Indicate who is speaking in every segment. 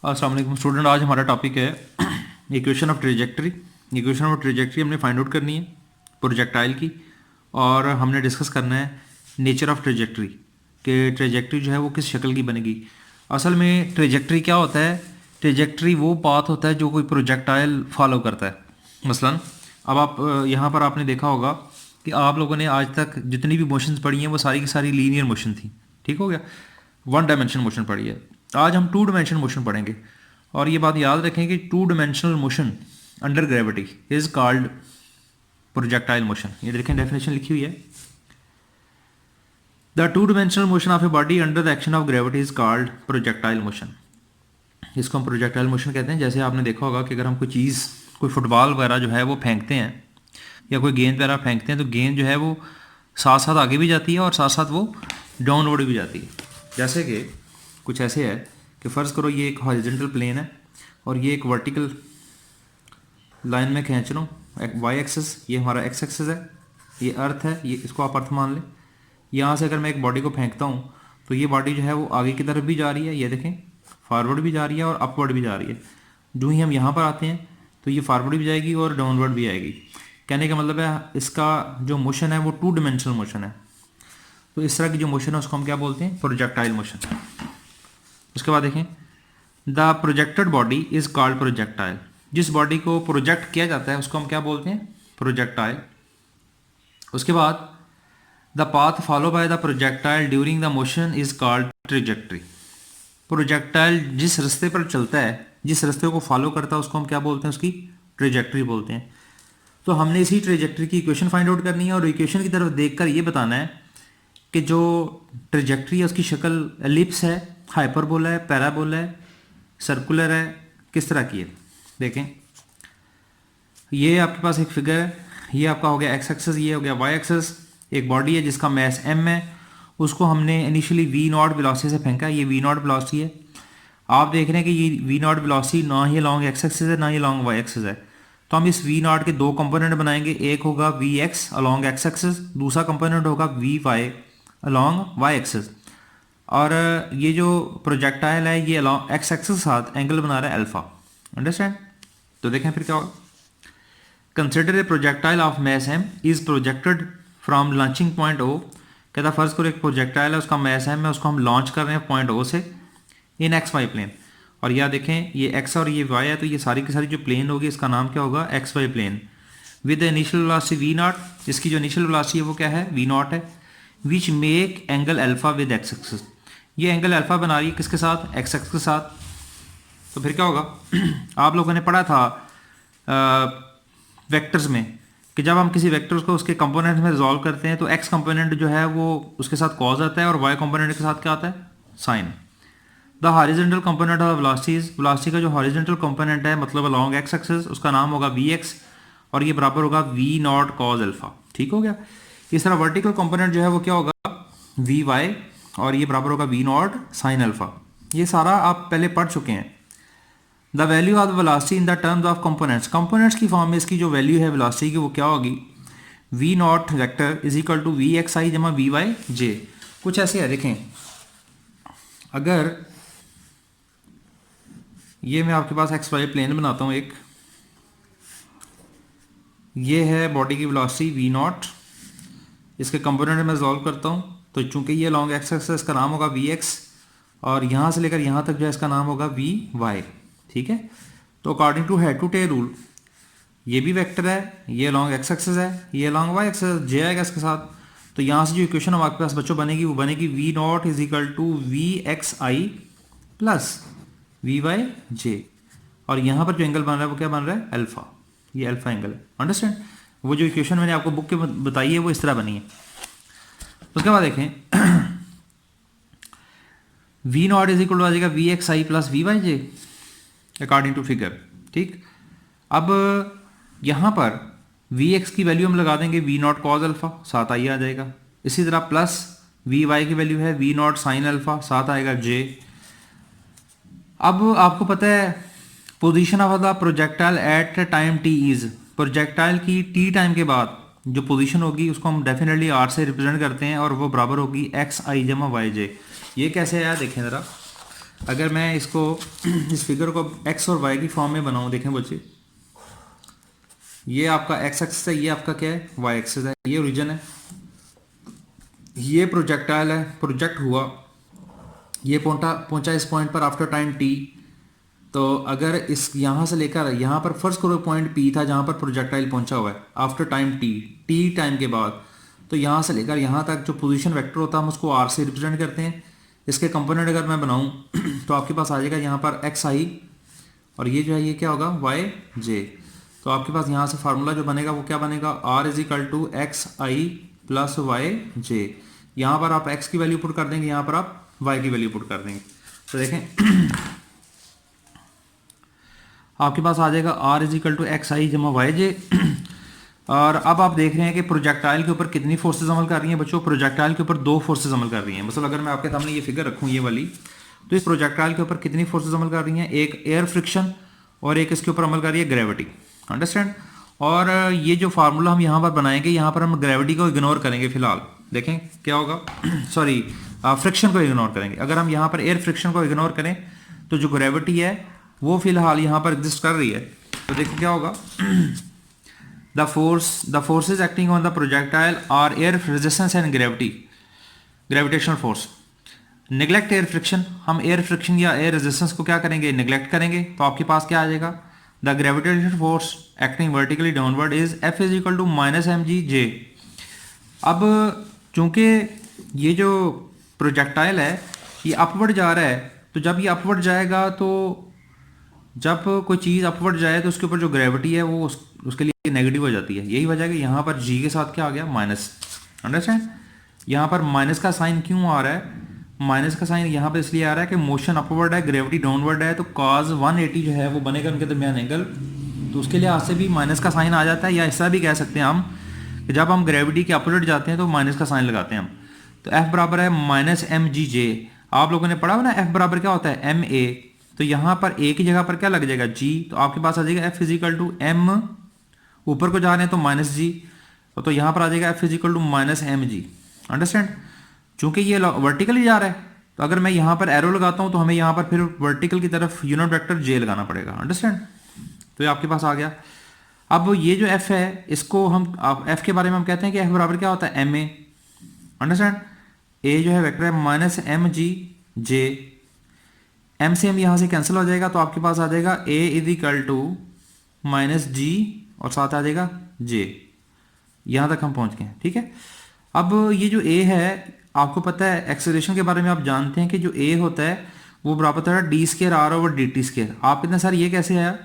Speaker 1: अस्सलाम वालेकुम स्टूडेंट। आज हमारा टॉपिक है equation of trajectory. Equation of trajectory हमने फाइंड आउट करनी है प्रोजेक्टाइल की, और हमने डिस्कस करना है नेचर ऑफ ट्रेजेक्ट्री कि ट्रेजेक्ट्री जो है वो किस शक्ल की बनेगी। असल में ट्रेजेक्ट्री क्या होता है? ट्रेजेक्ट्री वो पाथ होता है जो कोई प्रोजेक्टाइल फॉलो करता है। मसलन अब आप यहाँ पर आपने देखा होगा कि आप लोगों ने आज तक जितनी भी मोशंस पढ़ी हैं वो सारी की सारी लीनियर मोशन थी। ठीक हो गया, वन डायमेंशन मोशन पढ़ी है। आज हम टू डायमेंशन मोशन पढ़ेंगे, और ये बात याद रखें कि two dimensional motion under gravity is called projectile motion. ये देखें डेफिनेशन लिखी हुई है, the two dimensional motion of a body under the action of gravity is called projectile motion. इसको हम प्रोजेक्टाइल मोशन कहते हैं। जैसे आपने देखा होगा कि अगर हम कोई चीज़, कोई फुटबॉल वगैरह जो है वो फेंकते हैं या कोई गेंद वगैरह फेंकते हैं, तो गेंद जो है वो साथ साथ आगे भी जाती है और साथ साथ वो डाउनवर्ड भी जाती है। जैसे कि कुछ ऐसे है कि फ़र्ज़ करो ये एक हॉरिजॉन्टल प्लेन है और ये एक वर्टिकल लाइन में खींच रहा हूँ, वाई एक्सिस, ये हमारा एक्स एक्सिस है, ये अर्थ है, ये इसको आप अर्थ मान लें। यहाँ से अगर मैं एक बॉडी को फेंकता हूँ तो ये बॉडी जो है वो आगे की तरफ भी जा रही है, ये देखें फॉरवर्ड भी जा रही है और अपवर्ड भी जा रही है। जो ही हम यहाँ पर आते हैं तो ये फॉरवर्ड भी जाएगी और डाउनवर्ड भी आएगी। कहने का मतलब है इसका जो मोशन है वो टू डायमेंशनल मोशन है। तो इस तरह की जो मोशन है उसको हम क्या बोलते हैं? Projectile motion. उसके बाद देखें, the projected body is called projectile. जिस बॉडी को प्रोजेक्ट किया जाता है उसको हम क्या बोलते हैं? प्रोजेक्टाइल। उसके बाद the path follow by the projectile during the motion is called trajectory. Projectile जिस रास्ते पर चलता है, जिस रास्ते को फॉलो करता है, उसको हम क्या बोलते हैं? उसकी ट्रेजेक्ट्री बोलते हैं। तो हमने इसी ट्रेजेक्ट्री की इक्वेशन फाइंड आउट करनी है, और इक्वेशन की तरफ देखकर ये बताना है कि जो ट्रेजेक्ट्री है उसकी शक्ल एलिप्स है, हाइपरबोला है, पैराबोला है, सर्कुलर है, किस तरह की है। देखें, ये आपके पास एक फिगर है, ये आपका हो गया एक्स एक्सेस, ये हो गया वाई एक्सेस। एक बॉडी है जिसका मैस m है, उसको हमने इनिशियली वी नॉट वेलोसिटी से फेंका, ये वी नॉट वेलोसिटी है। आप देख रहे हैं कि ये वी नॉट वेलोसिटी ना ही लॉन्ग एक्स एक्सिस है ना ही लॉन्ग वाई एक्सिस है। तो हम इस वी नॉट के दो कंपोनेंट बनाएंगे, एक होगा V X along X axis, दूसरा कंपोनेंट होगा V Y along Y axis. और ये जो प्रोजेक्टाइल है ये अलॉन्ग एक्स एक्सिस के साथ एंगल बना रहा है अल्फा। अंडरस्टैंड? तो देखें फिर क्या होगा। Consider a projectile of mass m is projected from launching point O. कहता फर्ज करो एक प्रोजेक्टाइल है, उसका मैस m है, उसको हम लॉन्च कर रहे हैं पॉइंट ओ से इन एक्स वाई प्लेन। और यह देखें ये x और ये y है, तो ये सारी की सारी जो प्लेन होगी इसका नाम क्या होगा? X Y plane. With initial velocity V naught, इसकी जो इनिशियल वेलोसिटी है वो क्या है? वी नॉट है। Which make angle alpha with x axis. ये एंगल अल्फा बना रही है किसके साथ? एक्स एक्स के साथ। तो फिर क्या होगा? आप लोगों ने पढ़ा था वेक्टर्स में कि जब हम किसी वेक्टर्स को उसके कंपोनेंट में रिजॉल्व करते हैं तो एक्स कंपोनेंट जो है वो उसके साथ कॉज आता है और वाई कंपोनेंट के साथ क्या आता है? Sine. The horizontal component of velocity का जो हॉरिजॉन्टल कंपोनेंट है मतलब अलॉन्ग एक्स एक्सिस, उसका नाम होगा वी एक्स, और ये बराबर होगा वी नॉट कॉज अल्फा। ठीक हो गया। इस तरह वर्टिकल कंपोनेंट जो है वो क्या होगा? वी वाई, और ये बराबर होगा वी नॉट साइन अल्फा। ये सारा आप पहले पढ़ चुके हैं। The value of the velocity in the terms of components, components की फॉर्म में इसकी जो वैल्यू है वेलोसिटी की वो क्या होगी? V naught vector is equal to V X आई जमा वी वाई जे। कुछ ऐसे है, देखें अगर ये मैं आपके पास एक्स वाई प्लेन बनाता हूँ एक, ये है बॉडी की वेलोसिटी वी नॉट, इसके कंपोनेंट में सॉल्व करता हूँ तो चूंकि ये लॉन्ग एक्स एक्सिस इसका नाम होगा वी एक्स, और यहाँ से लेकर यहाँ तक जो है इसका नाम होगा वी वाई। ठीक है। तो according to head to tail rule ये भी वेक्टर है, ये लॉन्ग एक्स एक्सिस है, ये लॉन्ग वाई एक्सिस, जे आएगा इसके साथ। तो यहाँ से जो इक्वेशन हमारे पास बच्चों बनेगी वो बनेगी V naught is equal to V X I plus V Y J, और यहाँ पर जो एंगल बन रहा है वो क्या बन रहा है? अल्फा। ये अल्फा एंगल है। अंडरस्टैंड? वो जो इक्वेशन मैंने आपको बुक के बताई है वो इस तरह बनी है। उसके बाद देखें V naught is equal to आ जाएगा V X I plus V Y J according to figure. ठीक। अब यहाँ पर वी एक्स की वैल्यू हम लगा देंगे वी नॉट कॉज अल्फा, साथ आई आ जाएगा। इसी तरह प्लस वी वाई की वैल्यू है वी नॉट साइन अल्फा, साथ आएगा जे। अब आपको पता है position of the projectile at time T is, projectile की टी टाइम के बाद जो पोजीशन होगी उसको हम डेफिनेटली आर से रिप्रेजेंट करते हैं, और वो बराबर होगी एक्स आई जमा वाई जे। ये कैसे आया देखें ज़रा। अगर मैं इसको इस फिगर को एक्स और वाई की फॉर्म में बनाऊं, देखें बच्चे, ये आपका एक्स एक्सिस है, ये आपका क्या है, वाई एक्सिस है, ये ओरिजिन है, ये प्रोजेक्टाइल है, प्रोजेक्ट हुआ, ये पहुंचा इस पॉइंट पर आफ्टर टाइम टी। तो अगर इस यहाँ से लेकर यहाँ पर फर्स्ट करो पॉइंट पी था जहाँ पर प्रोजेक्टाइल पहुंचा हुआ है आफ्टर टाइम टी टाइम के बाद, तो यहाँ से लेकर यहाँ तक जो पोजीशन वेक्टर होता है हम उसको आर से रिप्रेजेंट करते हैं। इसके कंपोनेंट अगर मैं बनाऊँ तो आपके पास आ जाएगा यहाँ पर एक्स आई, और ये जो है ये क्या होगा, वाई जे। तो आपके पास यहाँ से फार्मूला जो बनेगा वो क्या बनेगा, R is equal to x I plus Y J. यहाँ पर आप एक्स की वैल्यू पुट कर देंगे, यहाँ पर आप वाई की वैल्यू पुट कर देंगे। तो देखें आपके पास आ जाएगा r is equal to x आई जमा वाई जे। और अब आप देख रहे हैं कि प्रोजेक्टाइल के ऊपर कितनी फोर्सेज अमल कर रही हैं बच्चों, प्रोजेक्टाइल के ऊपर दो फोर्सेज अमल कर रही हैं। मतलब अगर मैं आपके सामने ये फिगर रखूँ ये वाली, तो इस प्रोजेक्टाइल के ऊपर कितनी फोर्सेज अमल कर रही हैं, एक एयर फ्रिक्शन और एक इसके ऊपर अमल कर रही है ग्रेविटी। अंडरस्टैंड। और ये जो फार्मूला हम यहाँ पर बनाएंगे, यहाँ पर हम ग्रेविटी को इग्नोर करेंगे फिलहाल। देखें क्या होगा सॉरी फ्रिक्शन को इग्नोर करेंगे। अगर हम यहाँ पर एयर फ्रिक्शन को इग्नोर करें तो जो ग्रेविटी है वो फिलहाल यहाँ पर एग्जिस्ट कर रही है। तो देखो क्या होगा, the forces acting on the projectile are air resistance and gravitational force. Neglect air friction, हम एयर फ्रिक्शन या एयर रेजिस्टेंस को क्या करेंगे, निगलेक्ट करेंगे। तो आपके पास क्या आ जाएगा, the gravitational force acting vertically downward is f is equal to minus M g j. अब चूंकि ये जो प्रोजेक्टाइल है ये अपवर्ड जा रहा है, तो जब ये अपवर्ड जाएगा, तो जब कोई चीज़ अपवर्ड जाए तो उसके ऊपर जो ग्रेविटी है वो उसके लिए नेगेटिव हो जाती है। यही वजह है कि यहाँ पर जी के साथ क्या आ गया, माइनस। अंडरस्टैंड। यहाँ पर माइनस का साइन क्यों आ रहा है, माइनस का साइन यहाँ पर इसलिए आ रहा है कि मोशन अपवर्ड है, ग्रेविटी डाउनवर्ड है, तो cos 180 जो है वो बनेगा उनके दरमियान एंगल, तो उसके लिए आज से भी माइनस का साइन आ जाता है। या ऐसा भी कह सकते हैं हम कि जब हम ग्रेविटी के अपोजिट जाते हैं तो माइनस का साइन लगाते हैं हम। तो एफ बराबर है माइनस एम जी जे। आप लोगों ने पढ़ा हो ना एफ बराबर क्या होता है, एम ए। तो यहाँ पर ए की जगह पर क्या लग जाएगा, जी। तो आपके पास आ जाएगा एफ इजिकल टू एम, ऊपर को जा रहे हैं तो माइनस जी, तो यहाँ पर आ जाएगा F is equal to minus M G. Understand. चूंकि ये वर्टिकली जा रहा है, तो अगर मैं यहाँ पर एरो लगाता हूँ तो हमें यहाँ पर फिर वर्टिकल की तरफ यूनिट वेक्टर जे लगाना पड़ेगा। अंडरस्टैंड। तो ये आपके पास आ गया। अब ये जो एफ है इसको हम एफ के बारे में हम कहते हैं कि एफ बराबर क्या होता है, एम ए। अंडरस्टैंड। ए जो है वेक्टर है माइनस एम जी जे, एम से एम यहाँ से कैंसिल हो जाएगा, तो आपके पास आ जाएगा ए is equal to minus g और साथ आ जाएगा जे। यहाँ तक हम पहुँच गए। ठीक है। अब ये जो ए है, आपको पता है एक्सेलरेशन के बारे में आप जानते हैं कि जो ए होता है वो बराबर होता है D square R over D T square. आप कितने सर ये कैसे आया,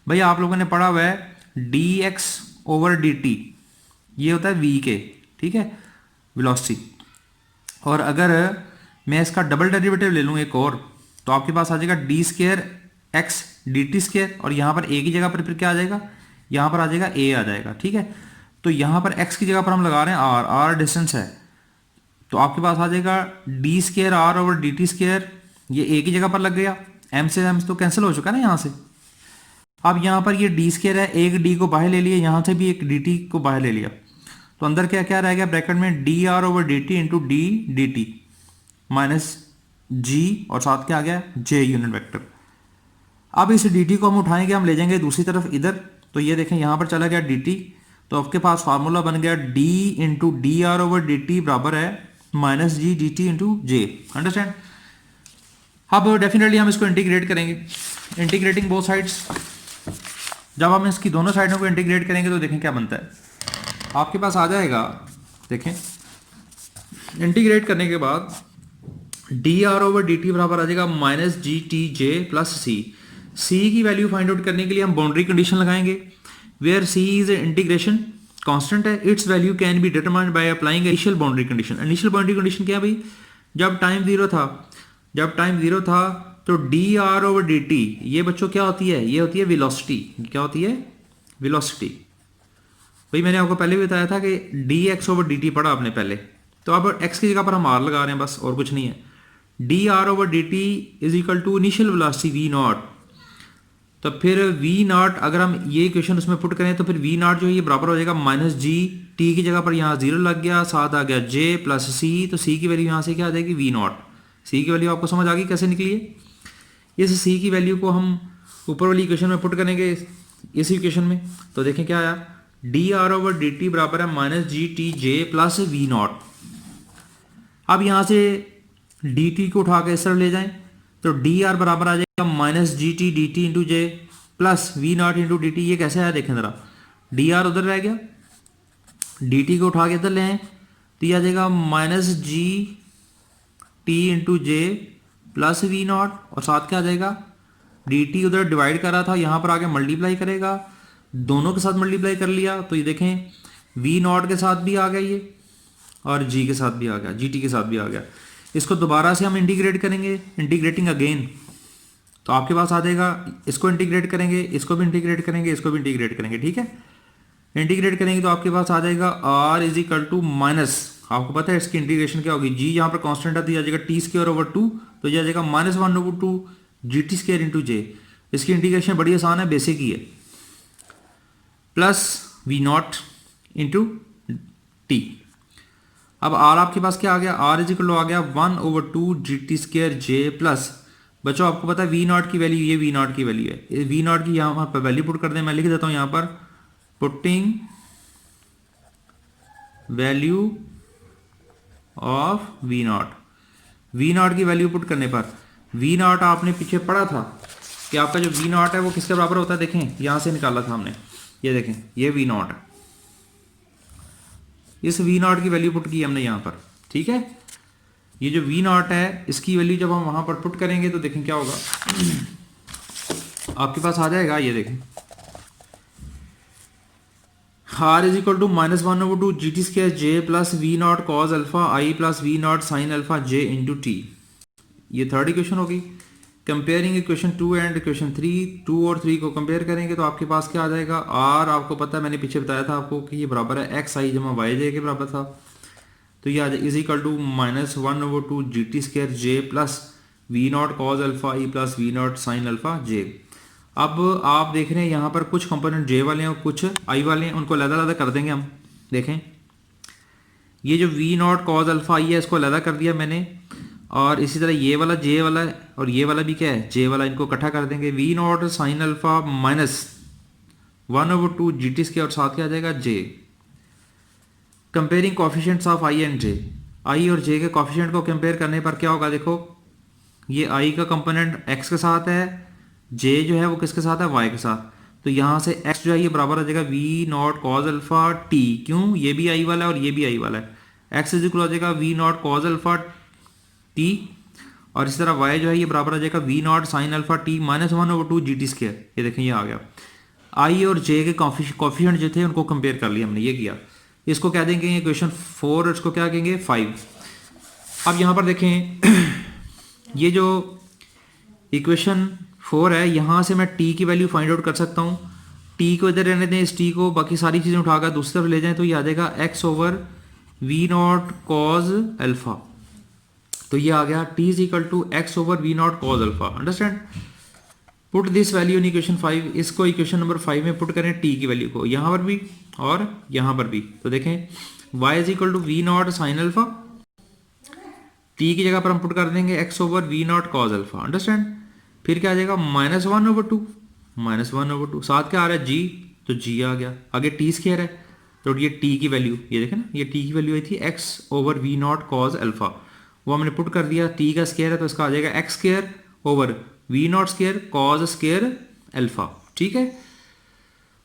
Speaker 1: भाई आप लोगों ने पढ़ा हुआ है D x over D T, ये होता है वी के, ठीक है, वेलोसिटी। और अगर मैं इसका डबल डेरिवेटिव ले लूँ एक और, तो आपके पास आ जाएगा D square x D T square, और यहाँ पर ए की जगह पर फिर क्या आ जाएगा, यहाँ पर आ जाएगा ए आ जाएगा। ठीक है। तो यहाँ पर एक्स की जगह पर हम लगा रहे हैं आर, आर डिस्टेंस है, तो आपके पास आ जाएगा D square R over D T square, ये ए की जगह पर लग गया, एम से एम तो कैंसिल हो चुका ना यहाँ से। अब यहाँ पर ये डी स्केयर है, एक डी को बाहर ले लिया, यहाँ से भी एक डी टी को बाहर ले लिया, तो अंदर क्या क्या रह गया ब्रैकेट में, d are over D T into d d t minus g, और साथ क्या आ गया, जे यूनिट वेक्टर। अब इस डी टी को हम उठाएंगे, हम ले जाएंगे दूसरी तरफ इधर, तो ये देखें यहाँ पर चला गया डी टी, तो आपके पास फार्मूला बन गया d into d are over D T बराबर है minus g d T into j. Understand. अब डेफिनेटली हम इसको इंटीग्रेट करेंगे, इंटीग्रेटिंग बोथ साइड्स। जब हम इसकी दोनों साइडों को इंटीग्रेट करेंगे तो देखें क्या बनता है, आपके पास आ जाएगा, देखें इंटीग्रेट करने के बाद d are over D T बराबर आ जाएगा माइनस जी टी जे प्लस सी। सी की वैल्यू फाइंड आउट करने के लिए हम बाउंड्री कंडीशन लगाएंगे, where c is integration constant है, its value can be determined by applying initial boundary condition. Initial boundary condition क्या है भाई, जब टाइम जीरो था, जब टाइम जीरो था तो D R over D T, ये बच्चों क्या होती है, ये होती है वेलोसिटी। क्या होती है, वेलोसिटी। भाई मैंने आपको पहले भी बताया था कि D x over D T पढ़ा आपने पहले, तो अब एक्स की जगह पर हम आर लगा रहे हैं बस, और कुछ नहीं है। D are over D T is equal to initial velocity V naught, तो फिर वी नॉट अगर हम ये इक्वेशन उसमें पुट करें तो फिर वी नॉट जो है ये बराबर हो जाएगा माइनस जी, टी की जगह पर यहाँ जीरो लग गया, साथ आ गया जे प्लस सी, तो सी की वैल्यू यहाँ से क्या आ जाएगी, वी नॉट। सी की वैल्यू आपको समझ आ गई कैसे निकली है। इस सी की वैल्यू को हम ऊपर वाली इक्वेशन में पुट करेंगे इस इक्वेशन में, तो देखें क्या आया, D are over D T बराबर है minus G T J plus we naught. अब यहाँ से डी टी को उठा के इस तरफ ले जाएं तो डी आर बराबर आ जाएगा minus ji T D T into J plus we naught into D T. ये कैसे आया देखें ज़रा, डी आर उधर रह गया, डी टी को उठा के इधर ले आए तो ये आ जाएगा minus ji T into J plus we naught, और साथ क्या आ जाएगा, डी टी उधर डिवाइड कर रहा था यहाँ पर आके मल्टीप्लाई करेगा, दोनों के साथ मल्टीप्लाई कर लिया तो ये देखें वी नॉट के साथ भी आ गया ये और जी के साथ भी आ गया, जी टी के साथ भी आ गया। इसको दोबारा से हम इंटीग्रेट करेंगे, इंटीग्रेटिंग अगेन, तो आपके पास आ जाएगा, इसको इंटीग्रेट करेंगे, इसको भी इंटीग्रेट करेंगे, इसको भी इंटीग्रेट करेंगे, ठीक है। इंटीग्रेट करेंगे तो आपके पास आ जाएगा r is equal to minus, आपको पता है इसकी इंटीग्रेशन क्या होगी, जी यहाँ पर कांस्टेंट है तो ये आ जाएगा टी स्क्वायर ओवर 2, तो ये आ जाएगा minus 1 over 2 G T square into j. इसकी इंटीग्रेशन बड़ी आसान है, बेसिक ही है, plus we naught into t. अब r आपके पास क्या आ गया, r इज इक्वल टू आ गया 1 ओवर 2 जी टी स्क्वायर जे प्लस, बच्चों आपको पता है वी नॉट की वैल्यू, ये वी नॉट की वैल्यू है, वी नॉट की यहाँ पर वैल्यू पुट कर दें, मैं लिख देता हूँ यहाँ पर putting value of V naught. V naught की वैल्यू पुट करने पर वी नॉट आपने पीछे पढ़ा था कि आपका जो वी नॉट है वो किसके बराबर होता है, देखें यहां से निकाला था हमने, ये देखें ये वी नॉट है, इस वी नॉट की वैल्यू पुट की हमने यहां पर, ठीक है। ये जो वी नॉट है इसकी वैल्यू जब हम वहां पर पुट करेंगे तो देखें क्या होगा, आपके पास आ जाएगा, ये देखें r is equal to minus 1 over 2 G T square J plus we naught cos alpha I plus we naught sine alpha J into T. ये थर्ड इक्वेशन होगी। कंपेयरिंग इक्वेशन 2 एंड इक्वेशन 3, 2 और 3 को कंपेयर करेंगे तो आपके पास क्या आ जाएगा, r आपको पता है, मैंने पीछे बताया था आपको कि ये बराबर है एक्स आई जमा वाई जे के बराबर था, तो ये आ जाए is equal to minus 1 over 2 G T square J plus we naught cos alpha E plus we naught sine alpha J. अब आप देख रहे हैं यहाँ पर कुछ कंपोनेंट जे वाले हैं और कुछ आई वाले हैं, उनको अलग-अलग कर देंगे हम। देखें ये जो वी नॉट कॉज अल्फा आई है इसको अलग कर दिया मैंने, और इसी तरह ये वाला जे वाला है और ये वाला भी क्या है जे वाला, इनको इकट्ठा कर देंगे, v naught sine alpha minus 1 over 2 जी टी के, और साथ क्या आ जाएगा j. Comparing coefficients of i and j, i और जे के कॉफिशिएंट को कंपेयर करने पर क्या होगा, देखो ये आई का कंपोनेंट एक्स के साथ है, जे जो है वो किसके साथ है, वाई के साथ, तो यहाँ से x जो है ये बराबर आ जाएगा v naught cos alpha t, क्यों, ये भी आई वाला है और ये भी आई वाला है, x इज इक्वल हो जाएगा v naught cos alpha t, और इस तरह y जो है ये बराबर आ जाएगा v naught sine alpha t minus 1 over 2 G T square. ये देखें ये आ गया, आई और जे के कॉफिशिएंट जो थे उनको कंपेयर कर लिया हमने, ये किया, इसको क्या देंगे इक्वेशन 4 और इसको क्या कहेंगे 5। अब यहाँ पर देखें ये जो इक्वेशन 4 है, यहाँ से मैं t की वैल्यू फाइंड आउट कर सकता हूँ, t को इधर रहने दें, इस t को, बाकी सारी चीज़ें उठाकर दूसरी तरफ ले जाएं तो ये आ जाएगा x over v naught cos alpha, तो ये आ गया t is equal to x over v naught cos alpha. Understand, put this value in equation 5, इसको इक्वेशन नंबर 5 में पुट करें t की वैल्यू को, यहाँ पर भी और यहाँ पर भी, तो देखें y is equal to v naught sine alpha, t की जगह पर हम पुट कर देंगे x over v naught cos alpha. Understand, फिर क्या आ जाएगा माइनस 1 ओवर 2, माइनस 1 ओवर 2, साथ क्या आ रहा है जी, तो जी आ गया, आगे टी स्क्वायर है तो ये टी की वैल्यू, ये देखें ना ये टी की वैल्यू आई थी x over v naught cos alpha, वो हमने पुट कर दिया, टी का स्क्वायर है तो इसका आ जाएगा x square over v naught square cos square alpha, ठीक है।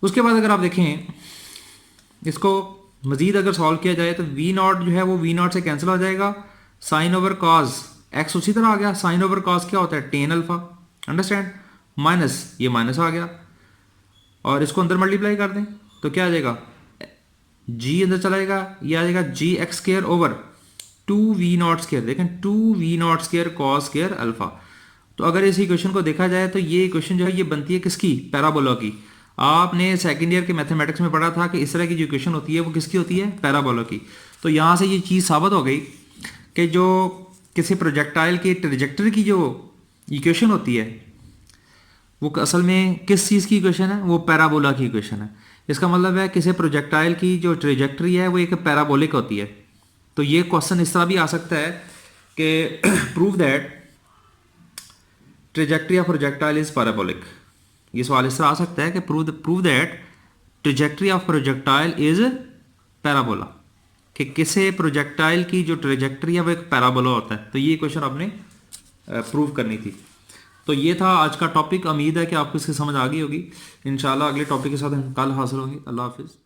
Speaker 1: उसके बाद अगर आप देखें इसको मजीद अगर सॉल्व किया जाए तो वी नॉट जो है वो वी नॉट से कैंसिल हो जाएगा, साइन ओवर कॉज एक्स उसी तरह आ गया, साइन ओवर कॉज क्या होता है टेन अल्फा। अंडरस्टैंड, माइनस ये माइनस आ गया और इसको अंदर मल्टीप्लाई कर दें तो क्या आ जाएगा, जी अंदर चलाएगा, ये आ जाएगा g x square over 2 v naught square, देखें 2 v naught square cos square alpha. तो अगर इस इक्वेशन को देखा जाए तो ये इक्वेशन जो है ये बनती है किसकी, पैराबोला की। आपने सेकेंड ईयर के मैथमेटिक्स में पढ़ा था कि इस तरह की जो इक्वेशन होती है वो किसकी होती है, पैराबोला की। तो यहाँ से ये चीज़ साबित हो गई कि जो किसी प्रोजेक्टाइल की ट्रेजेक्टरी की जो इक्वेशन होती है वो असल में किस चीज़ की इक्वेशन है, वो पैराबोला की इक्वेशन है। इसका मतलब है किसी प्रोजेक्टाइल की जो ट्रेजेक्टरी है वो एक पैराबोलिक होती है। तो ये क्वेश्चन इस तरह भी आ सकता है कि prove that trajectory of projectile is parabolic. ये सवाल इस तरह आ सकता है कि prove that trajectory of projectile is parabola, कि किसी प्रोजेक्टाइल की जो ट्रेजेक्ट्री है वो एक पैराबोला होता है। तो ये क्वेश्चन आपने प्रूव करनी थी। तो ये था आज का टॉपिक। उम्मीद है कि आपको इसकी समझ आ गई होगी। इंशाल्लाह अगले टॉपिक के साथ हम कल हाजिर होंगे। अल्लाह हाफिज़।